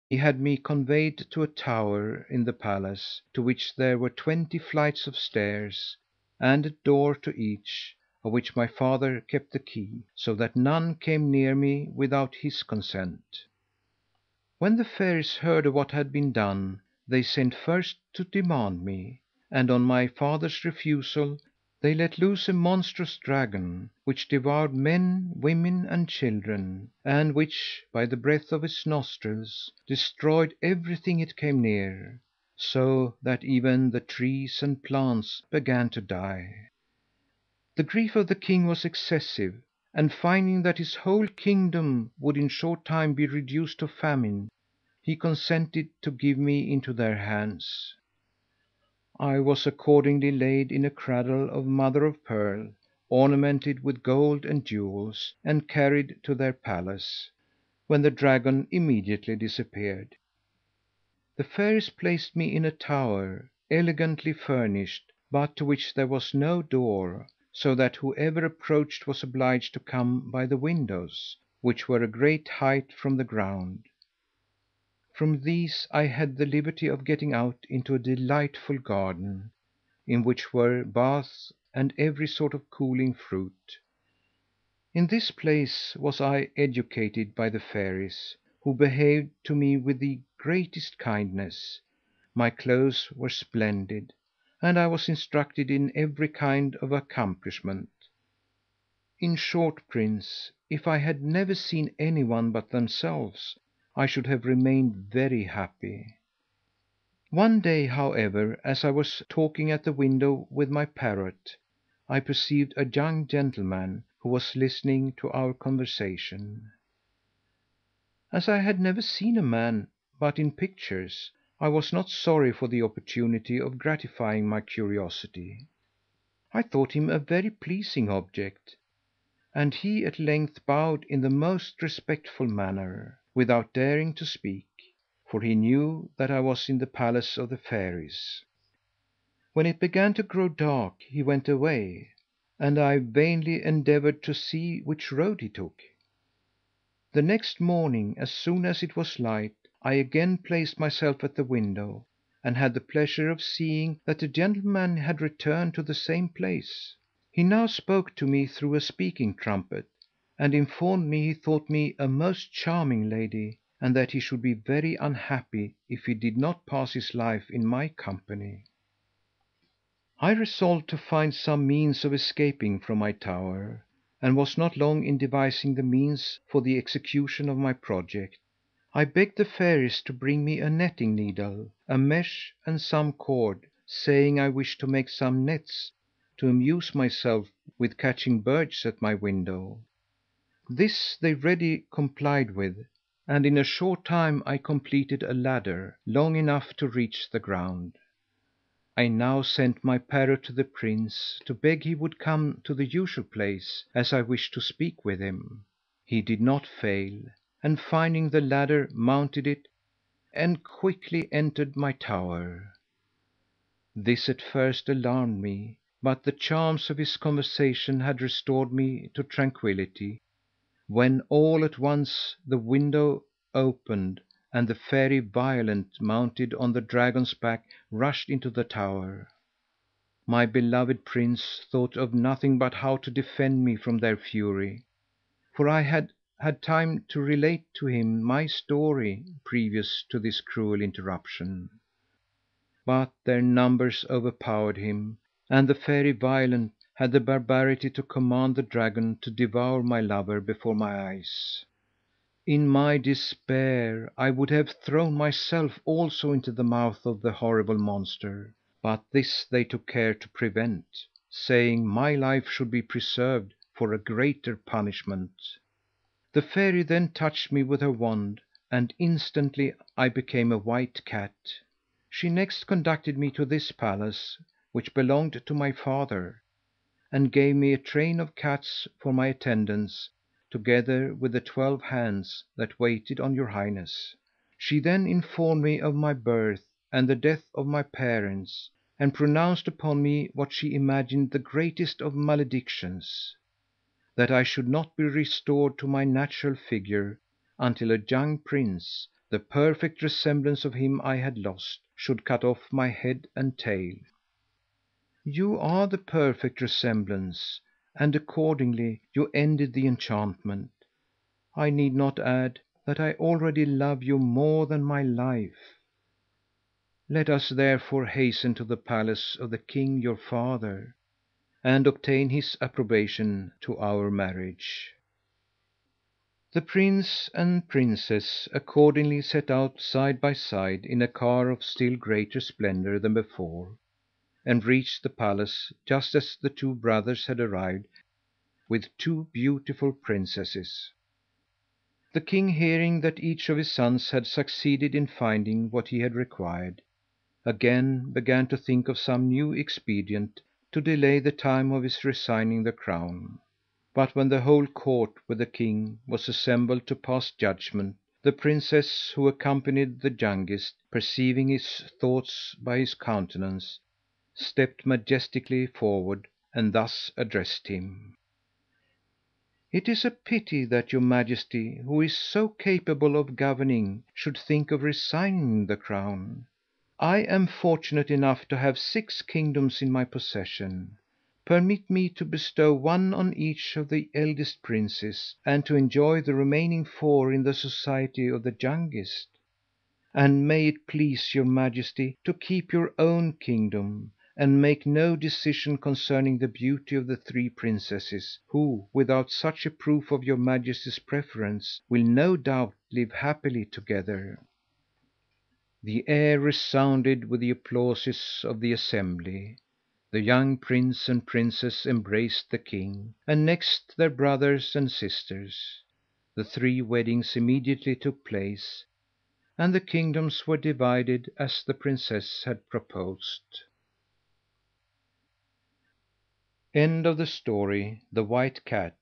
He had me conveyed to a tower in the palace, to which there were 20 flights of stairs, and a door to each, of which my father kept the key, so that none came near me without his consent. When the fairies heard of what had been done, they sent first to demand me, and on my father's refusal, they let loose a monstrous dragon, which devoured men, women, and children, and which, by the breath of its nostrils, destroyed everything it came near, so that even the trees and plants began to die. The grief of the king was excessive, and finding that his whole kingdom would in short time be reduced to famine, he consented to give me into their hands. I was accordingly laid in a cradle of mother of pearl, ornamented with gold and jewels, and carried to their palace, when the dragon immediately disappeared. The fairies placed me in a tower, elegantly furnished, but to which there was no door, so that whoever approached was obliged to come by the windows, which were a great height from the ground. From these I had the liberty of getting out into a delightful garden, in which were baths and every sort of cooling fruit. In this place was I educated by the fairies, who behaved to me with the greatest kindness. My clothes were splendid, and I was instructed in every kind of accomplishment. In short, prince, if I had never seen any one but themselves, I should have remained very happy. One day, however, as I was talking at the window with my parrot, I perceived a young gentleman, who was listening to our conversation. As I had never seen a man but in pictures, I was not sorry for the opportunity of gratifying my curiosity. I thought him a very pleasing object, and he at length bowed in the most respectful manner, without daring to speak, for he knew that I was in the palace of the fairies. When it began to grow dark, he went away, and I vainly endeavoured to see which road he took. The next morning, as soon as it was light, I again placed myself at the window, and had the pleasure of seeing that the gentleman had returned to the same place. He now spoke to me through a speaking trumpet, and informed me he thought me a most charming lady, and that he should be very unhappy if he did not pass his life in my company. I resolved to find some means of escaping from my tower, and was not long in devising the means for the execution of my project. I begged the fairies to bring me a netting needle, a mesh, and some cord, saying I wished to make some nets, to amuse myself with catching birds at my window. This they readily complied with, and in a short time I completed a ladder, long enough to reach the ground. I now sent my parrot to the prince, to beg he would come to the usual place, as I wished to speak with him. He did not fail, and finding the ladder, mounted it, and quickly entered my tower. This at first alarmed me, but the charms of his conversation had restored me to tranquillity, when all at once the window opened, and the fairy Violent, mounted on the dragon's back, rushed into the tower. My beloved prince thought of nothing but how to defend me from their fury, for I had had time to relate to him my story previous to this cruel interruption. But their numbers overpowered him, and the fairy Violent had the barbarity to command the dragon to devour my lover before my eyes. In my despair, I would have thrown myself also into the mouth of the horrible monster, but this they took care to prevent, saying my life should be preserved for a greater punishment. The fairy then touched me with her wand, and instantly I became a white cat. She next conducted me to this palace, which belonged to my father, and gave me a train of cats for my attendants, together with the 12 hands that waited on your highness. She then informed me of my birth and the death of my parents, and pronounced upon me what she imagined the greatest of maledictions, that I should not be restored to my natural figure until a young prince, the perfect resemblance of him I had lost, should cut off my head and tail. You are the perfect resemblance, and accordingly you ended the enchantment. I need not add that I already love you more than my life. Let us therefore hasten to the palace of the king your father, and obtain his approbation to our marriage." The prince and princess accordingly set out side by side in a car of still greater splendour than before, and reached the palace just as the two brothers had arrived with two beautiful princesses. The king, hearing that each of his sons had succeeded in finding what he had required, again began to think of some new expedient to delay the time of his resigning the crown. But when the whole court with the king was assembled to pass judgment, the princess who accompanied the youngest, perceiving his thoughts by his countenance, stepped majestically forward, and thus addressed him: "It is a pity that your majesty, who is so capable of governing, should think of resigning the crown. I am fortunate enough to have 6 kingdoms in my possession. Permit me to bestow one on each of the eldest princes, and to enjoy the remaining 4 in the society of the youngest. And may it please your majesty to keep your own kingdom, and make no decision concerning the beauty of the 3 princesses, who, without such a proof of your majesty's preference, will no doubt live happily together." The air resounded with the applauses of the assembly. The young prince and princess embraced the king, and next their brothers and sisters. The 3 weddings immediately took place, and the kingdoms were divided as the princess had proposed. End of the story. The White Cat.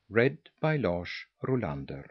Read by Lars Rolander.